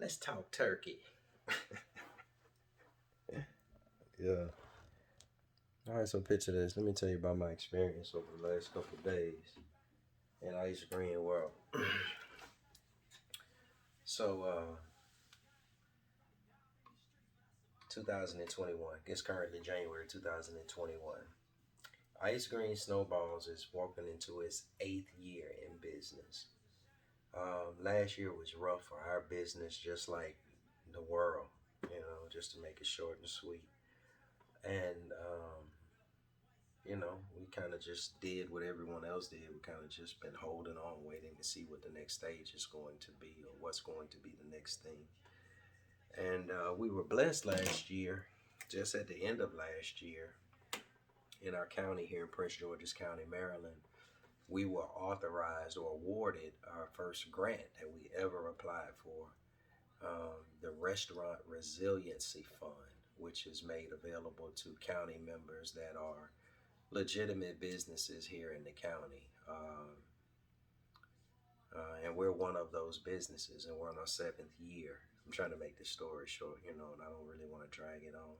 Let's talk turkey. Yeah. All right, so picture this. Let me tell you about my experience over the last couple of days in Ice Green World. So, 2021. It's currently January 2021. Ice Green Snowballs is walking into its eighth year in business. Last year was rough for our business, just like the world, just to make it short and sweet. And we kind of just did what everyone else did. We kind of just been holding on, waiting to see what the next stage is going to be or what's going to be the next thing. And we were blessed last year, just at the end of last year, in our county here in Prince George's County, Maryland. We were authorized or awarded our first grant that we ever applied for, the Restaurant Resiliency Fund, which is made available to county members that are legitimate businesses here in the county. And we're one of those businesses, and we're in our seventh year. I'm trying to make this story short, and I don't really want to drag it on.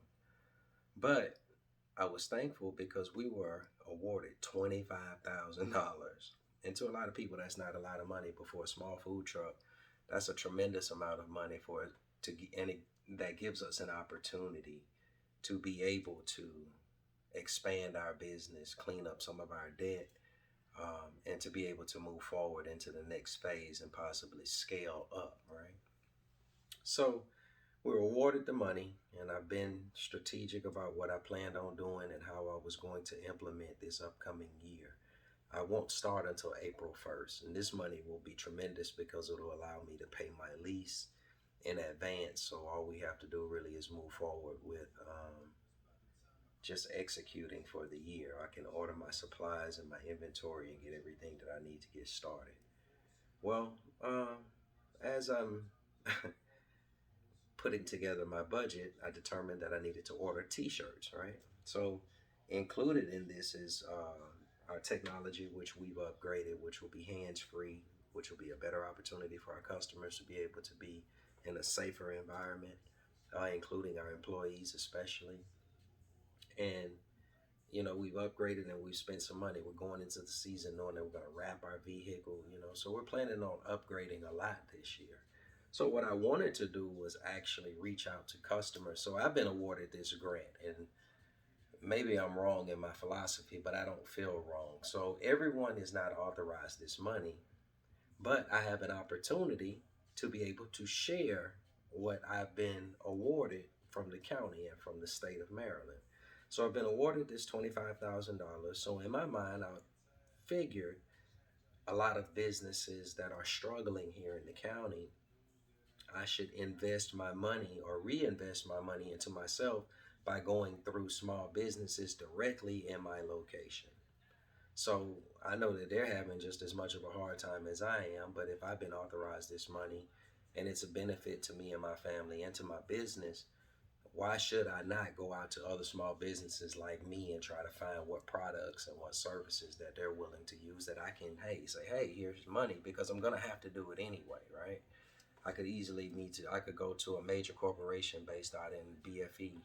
But I was thankful because we were awarded $25,000. And to a lot of people, that's not a lot of money, but for a small food truck, that's a tremendous amount of money for it and that gives us an opportunity to be able to expand our business, clean up some of our debt, and to be able to move forward into the next phase and possibly scale up, right? So we were awarded the money, and I've been strategic about what I planned on doing and how I was going to implement this upcoming year. I won't start until April 1st, and this money will be tremendous because it'll allow me to pay my lease in advance. So all we have to do really is move forward with just executing for the year. I can order my supplies and my inventory and get everything that I need to get started. Well, as I'm putting together my budget, I determined that I needed to order T-shirts, right? So included in this is our technology, which we've upgraded, which will be hands-free, which will be a better opportunity for our customers to be able to be in a safer environment, including our employees especially. And we've upgraded and we've spent some money. We're going into the season knowing that we're going to wrap our vehicle, so we're planning on upgrading a lot this year. So what I wanted to do was actually reach out to customers. So I've been awarded this grant, and maybe I'm wrong in my philosophy, but I don't feel wrong. So everyone is not authorized this money, but I have an opportunity to be able to share what I've been awarded from the county and from the state of Maryland. So I've been awarded this $25,000. So in my mind, I figured a lot of businesses that are struggling here in the county, I should invest my money or reinvest my money into myself by going through small businesses directly in my location. So I know that they're having just as much of a hard time as I am, but if I've been authorized this money and it's a benefit to me and my family and to my business, why should I not go out to other small businesses like me and try to find what products and what services that they're willing to use that I can, hey, say, hey, here's money, because I'm going to have to do it anyway, right? I could go to a major corporation based out in BFE,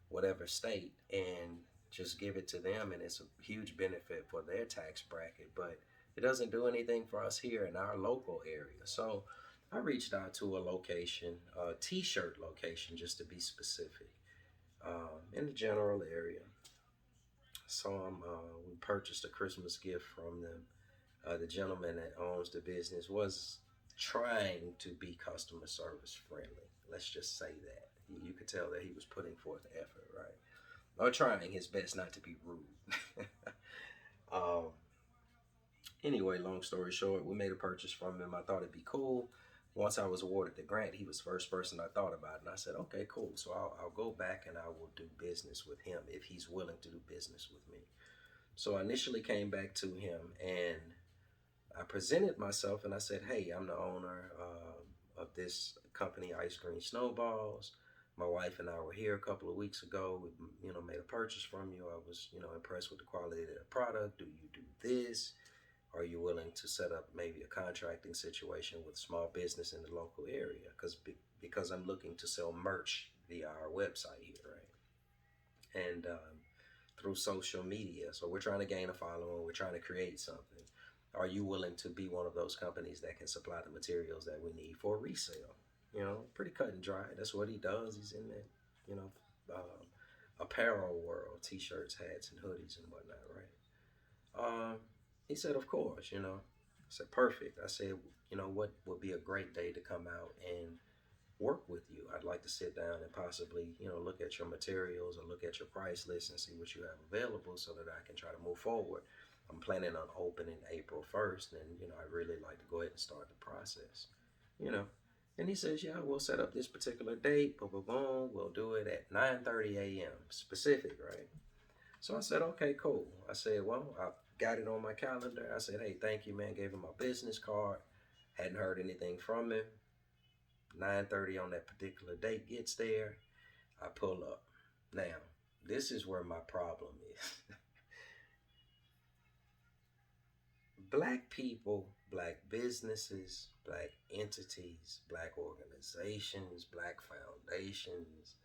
whatever state, and just give it to them, and it's a huge benefit for their tax bracket, but it doesn't do anything for us here in our local area. So I reached out to a location, a t-shirt location, just to be specific, in the general area. So we purchased a Christmas gift from them. The gentleman that owns the business was trying to be customer service friendly. Let's just say that. You could tell that he was putting forth effort, right? Or trying his best not to be rude. um, anyway, long story short, we made a purchase from him. I thought it'd be cool. Once I was awarded the grant, he was the first person I thought about. And I said, okay, cool. So I'll go back and I will do business with him if he's willing to do business with me. So I initially came back to him and I presented myself and I said, hey, I'm the owner of this company, Ice Green Snowballs. My wife and I were here a couple of weeks ago. We, made a purchase from you. I was, impressed with the quality of the product. Do you do this? Are you willing to set up maybe a contracting situation with small business in the local area? Because I'm looking to sell merch via our website here, right? And through social media. So we're trying to gain a following. We're trying to create something. Are you willing to be one of those companies that can supply the materials that we need for resale? You know, pretty cut and dry. That's what he does. He's in that, you know, apparel world, t-shirts, hats, and hoodies and whatnot, right? He said, of course, you know. I said, perfect. I said, you know, what would be a great day to come out and work with you? I'd like to sit down and possibly, you know, look at your materials or look at your price list and see what you have available so that I can try to move forward. I'm planning on opening April 1st, and, you know, I'd really like to go ahead and start the process, you know. And he says, yeah, we'll set up this particular date, boom, boom, boom. We'll do it at 9:30 a.m. specific, right? So I said, okay, cool. I said, well, I got it on my calendar. I said, hey, thank you, man. Gave him my business card. Hadn't heard anything from him. 9:30 on that particular date gets there. I pull up. Now, this is where my problem is. Black people, black businesses, black entities, black organizations, black foundations,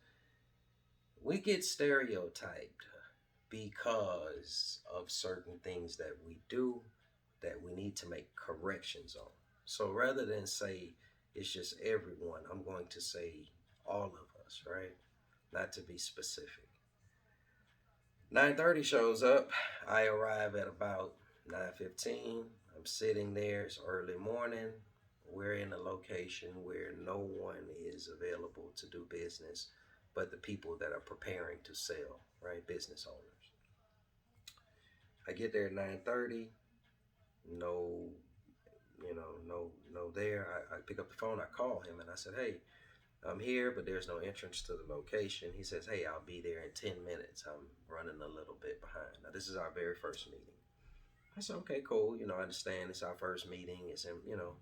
we get stereotyped because of certain things that we do that we need to make corrections on. So rather than say it's just everyone, I'm going to say all of us, right? Not to be specific. 9:30 shows up. I arrive at about 9:15. I'm sitting there. It's early morning. We're in a location where no one is available to do business but the people that are preparing to sell, right? Business owners. I get there at 9:30. No, no there. I pick up the phone. I call him and I said, hey, I'm here, but there's no entrance to the location. He says, hey, I'll be there in 10 minutes. I'm running a little bit behind. Now, this is our very first meeting. I said, okay, cool. You know, I understand it's our first meeting. It's, you know,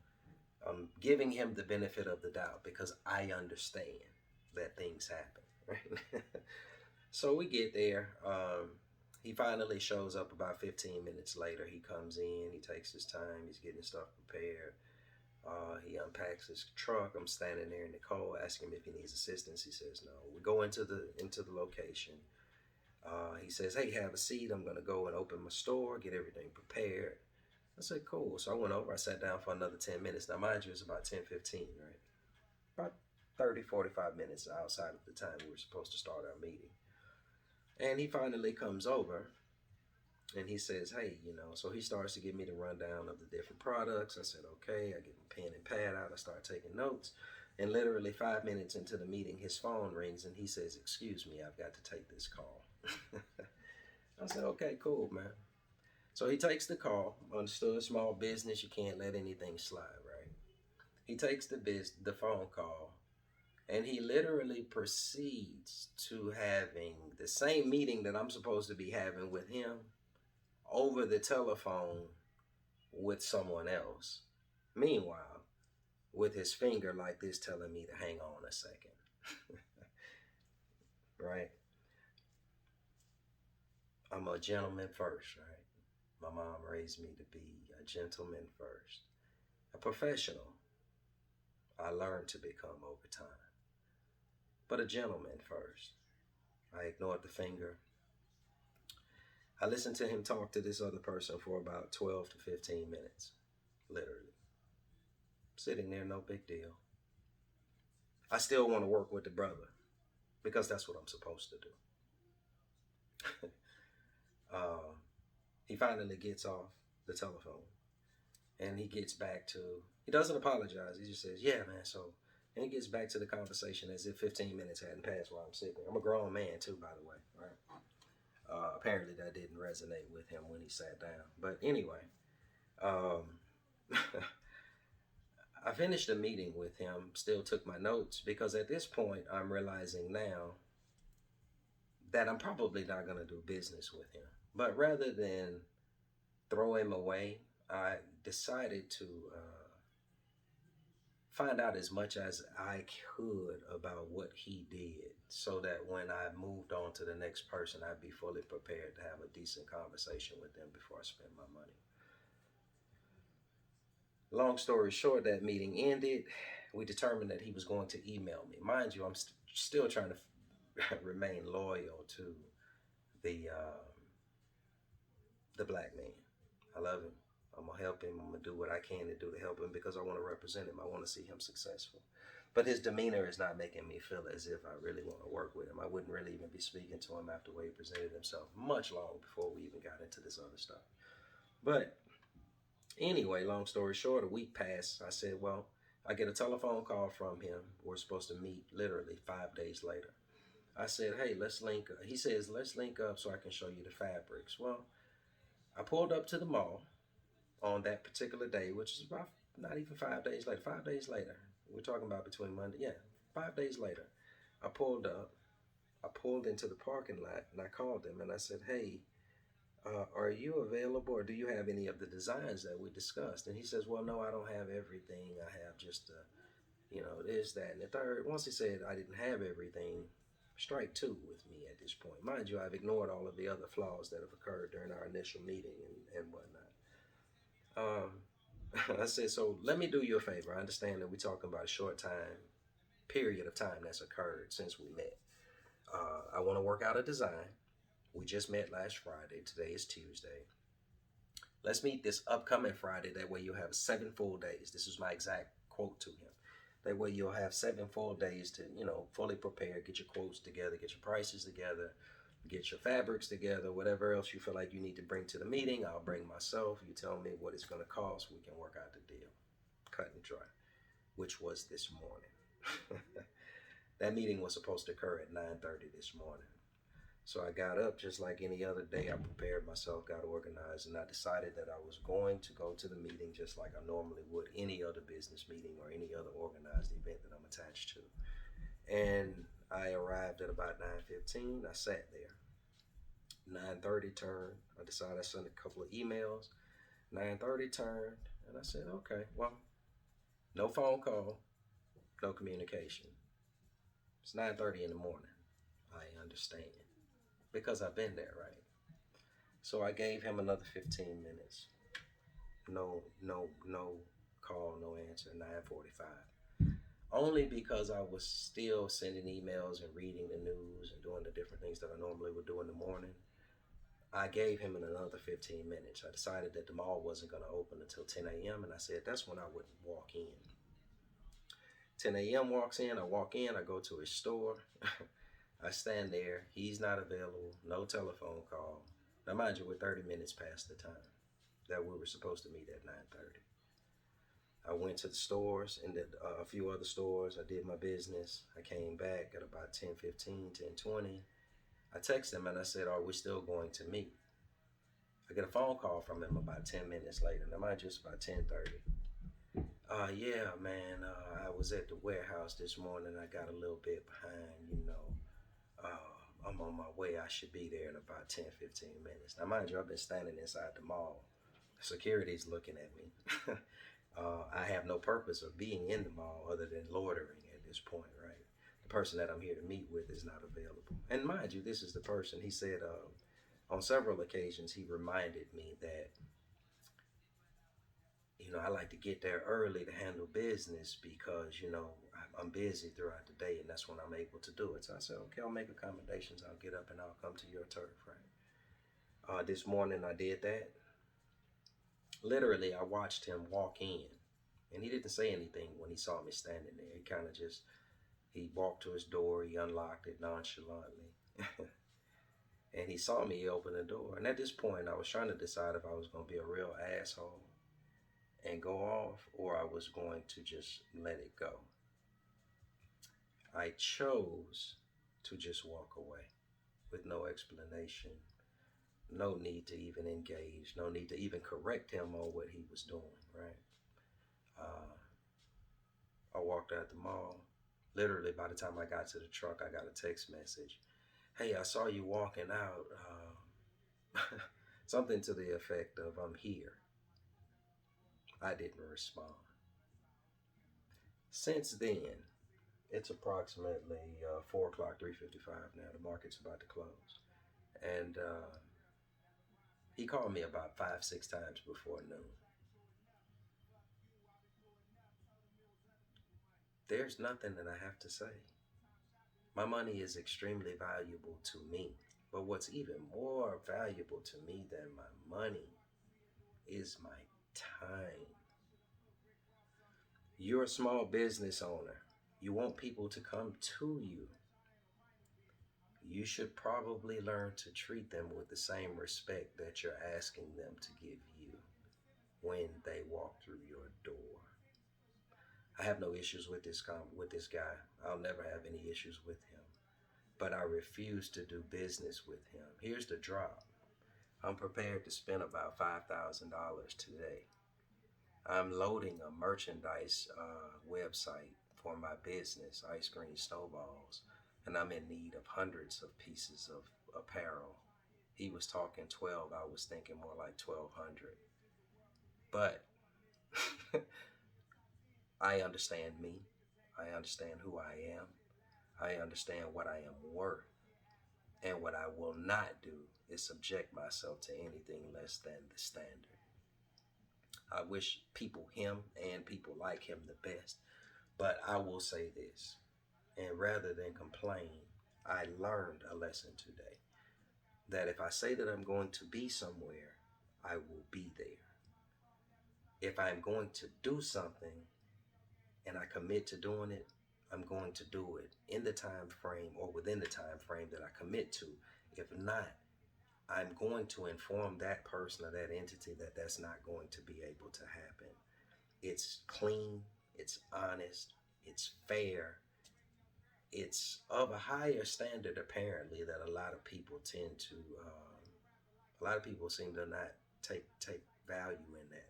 I'm giving him the benefit of the doubt because I understand that things happen, right? So we get there. He finally shows up about 15 minutes later. He comes in, he takes his time, he's getting stuff prepared. He unpacks his truck. I'm standing there in the cold, asking him if he needs assistance. He says no. We go into the location. He says, "Hey, have a seat. I'm gonna go and open my store, get everything prepared." I said, "Cool." So I went over. I sat down for another 10 minutes. Now, mind you, it's about 10:15, right? About 30, 45 minutes outside of the time we were supposed to start our meeting. And he finally comes over and he says, hey, you know, so he starts to give me the rundown of the different products. I said, okay. I get my pen and pad out. I start taking notes. And literally 5 minutes into the meeting, his phone rings and he says, excuse me, I've got to take this call. I said, okay, cool, man. So he takes the call. Understood, small business, you can't let anything slide, right? He takes the phone call and he literally proceeds to having the same meeting that I'm supposed to be having with him over the telephone with someone else. Meanwhile, with his finger like this telling me to hang on a second. Right? I'm a gentleman first, right? My mom raised me to be a gentleman first. A professional, I learned to become over time. But a gentleman first. I ignored the finger. I listened to him talk to this other person for about 12 to 15 minutes. Literally. Sitting there, no big deal. I still want to work with the brother because that's what I'm supposed to do. He finally gets off the telephone and he gets back to, he doesn't apologize. He just says, yeah, man. So, and he gets back to the conversation as if 15 minutes hadn't passed while I'm sitting there. I'm a grown man too, by the way. Right? Apparently that didn't resonate with him when he sat down. But anyway, I finished the meeting with him, still took my notes because at this point I'm realizing now that I'm probably not going to do business with him. But rather than throw him away, I decided to find out as much as I could about what he did so that when I moved on to the next person, I'd be fully prepared to have a decent conversation with them before I spend my money. Long story short, that meeting ended. We determined that he was going to email me. Mind you, I'm still trying to remain loyal to the black man. I love him. I'm gonna help him. I'm gonna do what I can to do to help him because I want to represent him. I want to see him successful. But his demeanor is not making me feel as if I really want to work with him. I wouldn't really even be speaking to him after the way he presented himself much long before we even got into this other stuff. But anyway, long story short, a week passed. I said, well, I get a telephone call from him. We're supposed to meet literally 5 days later. I said, hey, let's link up. He says, let's link up so I can show you the fabrics. Well, I pulled up to the mall on that particular day, which is about not even 5 days later. 5 days later. We're talking about between Monday. Yeah, 5 days later. I pulled up. I pulled into the parking lot and I called them and I said, hey, are you available or do you have any of the designs that we discussed? And he says, well, no, I don't have everything. I have just, this, that, and the third. Once he said I didn't have everything, strike two with me at this point. Mind you, I've ignored all of the other flaws that have occurred during our initial meeting and whatnot. I said, so let me do you a favor. I understand that we're talking about a short period of time that's occurred since we met. I want to work out a design. We just met last Friday. Today is Tuesday. Let's meet this upcoming Friday. That way you'll have 7 full days. This is my exact quote to him. That way you'll have 7 full days to, fully prepare, get your quotes together, get your prices together, get your fabrics together, whatever else you feel like you need to bring to the meeting. I'll bring myself. You tell me what it's going to cost. We can work out the deal. Cut and dry, which was this morning. That meeting was supposed to occur at 9:30 this morning. So I got up just like any other day. I prepared myself, got organized, and I decided that I was going to go to the meeting just like I normally would any other business meeting or any other organized event that I'm attached to. And I arrived at about 9:15. I sat there. 9:30 turned. I decided I sent a couple of emails. 9:30 turned, and I said, okay, well, no phone call, no communication. It's 9:30 in the morning. I understand because I've been there, right? So I gave him another 15 minutes. No call, no answer. 9:45. Only because I was still sending emails and reading the news and doing the different things that I normally would do in the morning. I gave him another 15 minutes. I decided that the mall wasn't going to open until 10 a.m. and I said that's when I would walk in. 10 a.m. walks in, I walk in, I go to his store. I stand there. He's not available. No telephone call. Now, mind you, we're 30 minutes past the time that we were supposed to meet at 9:30. I went to the stores and did a few other stores. I did my business. I came back at about 10:15, 10:20. I texted him and I said, are we still going to meet? I get a phone call from him about 10 minutes later. Now, mind you, it's about 10:30. Yeah, man, I was at the warehouse this morning. I got a little bit behind, I'm on my way. I should be there in about 10, 15 minutes. Now, mind you, I've been standing inside the mall. Security's looking at me. I have no purpose of being in the mall other than loitering at this point, right? The person that I'm here to meet with is not available. And mind you, this is the person, he said on several occasions, he reminded me that, I like to get there early to handle business because, I'm busy throughout the day and that's when I'm able to do it. So I said, okay, I'll make accommodations. I'll get up and I'll come to your turf, right? This morning I did that. Literally, I watched him walk in and he didn't say anything when he saw me standing there. He kind of he walked to his door, he unlocked it nonchalantly. And he saw me open the door. And at this point, I was trying to decide if I was going to be a real asshole and go off or I was going to just let it go. I chose to just walk away with no explanation, no need to even engage, no need to even correct him on what he was doing, right? I walked out the mall. Literally, by the time I got to the truck, I got a text message. Hey, I saw you walking out. Something to the effect of, I'm here. I didn't respond. Since then, it's approximately 4 o'clock, 3:55 now. The market's about to close. And he called me about 5, 6 times before noon. there's nothing that I have to say. My money is extremely valuable to me. But what's even more valuable to me than my money is my time. You're a small business owner. You want people to come to you. You should probably learn to treat them with the same respect that you're asking them to give you when they walk through your door. I have no issues with this guy. I'll never have any issues with him. But I refuse to do business with him. Here's the drop. I'm prepared to spend about $5,000 today. I'm loading a merchandise website for my business, Ice Cream Snowballs, and I'm in need of hundreds of pieces of apparel. He was talking 12, I was thinking more like 1,200. But I understand me. I understand who I am. I understand what I am worth. And what I will not do is subject myself to anything less than the standard. I wish people him and people like him the best. But I will say this, and rather than complain, I learned a lesson today. That if I say that I'm going to be somewhere, I will be there. If I'm going to do something and I commit to doing it, I'm going to do it in the time frame or within the time frame that I commit to. If not, I'm going to inform that person or that entity that that's not going to be able to happen. It's clean, it's honest, it's fair, it's of a higher standard apparently that a lot of people tend to. A lot of people seem to not take value in that.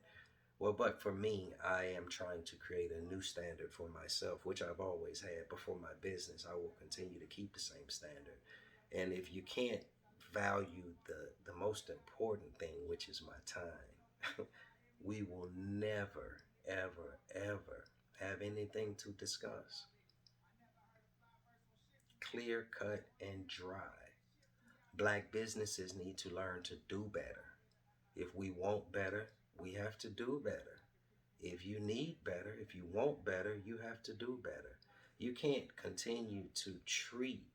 Well, but for me, I am trying to create a new standard for myself, which I've always had. But for my business, I will continue to keep the same standard. And if you can't value the most important thing, which is my time, we will never, ever, ever have anything to discuss. Clear cut and dry. Black businesses need to learn to do better. If we want better, we have to do better. If you need better, if you want better, you have to do better. You can't continue to treat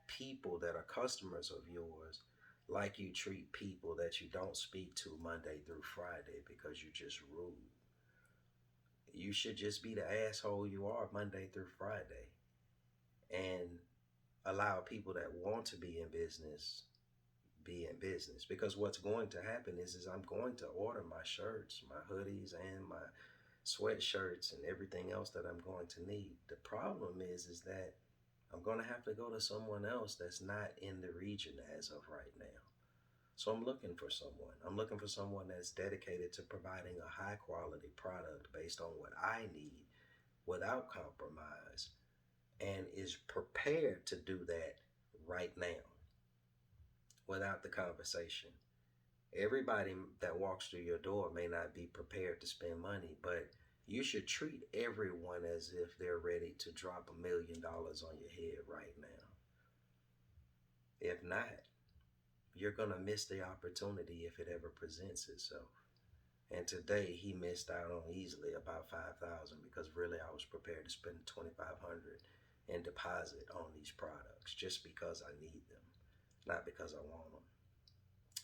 people that are customers of yours like you treat people that you don't speak to Monday through Friday because you're just rude. You should just be the asshole you are Monday through Friday and allow people that want to be in business, because what's going to happen is I'm going to order my shirts, my hoodies, and my sweatshirts and everything else that I'm going to need. The problem is that I'm going to have to go to someone else that's not in the region as of right now. So I'm looking for someone. I'm looking for someone that's dedicated to providing a high quality product based on what I need without compromise and is prepared to do that right now without the conversation. Everybody that walks through your door may not be prepared to spend money, but you should treat everyone as if they're ready to drop $1 million on your head right now. If not, you're going to miss the opportunity if it ever presents itself. And today he missed out on easily about 5,000 because really I was prepared to spend 2,500 and deposit on these products just because I need them, not because I want them.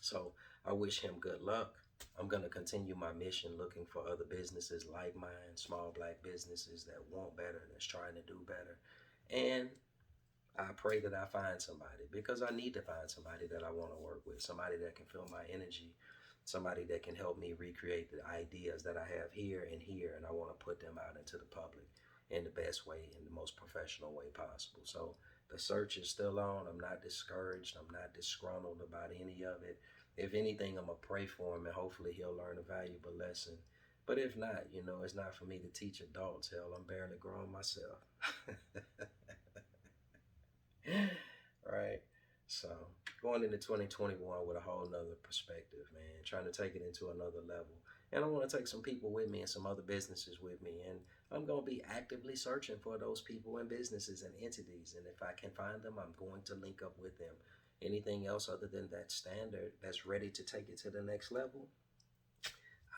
So I wish him good luck. I'm going to continue my mission looking for other businesses like mine, small black businesses that want better, that's trying to do better. And I pray that I find somebody, because I need to find somebody that I want to work with, somebody that can feel my energy, somebody that can help me recreate the ideas that I have here, and I want to put them out into the public in the best way, in the most professional way possible. So the search is still on. I'm not discouraged. I'm not disgruntled about any of it. If anything, I'm going to pray for him and hopefully he'll learn a valuable lesson. But if not, it's not for me to teach adults. Hell, I'm barely grown myself. Right? So going into 2021 with a whole nother perspective, man, trying to take it into another level. And I want to take some people with me and some other businesses with me. And I'm going to be actively searching for those people and businesses and entities. And if I can find them, I'm going to link up with them. Anything else other than that standard that's ready to take it to the next level,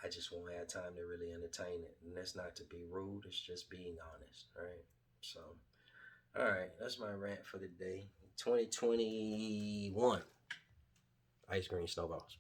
I just won't have time to really entertain it. And that's not to be rude, it's just being honest, right? So, all right, that's my rant for the day. 2021 ice cream snowballs.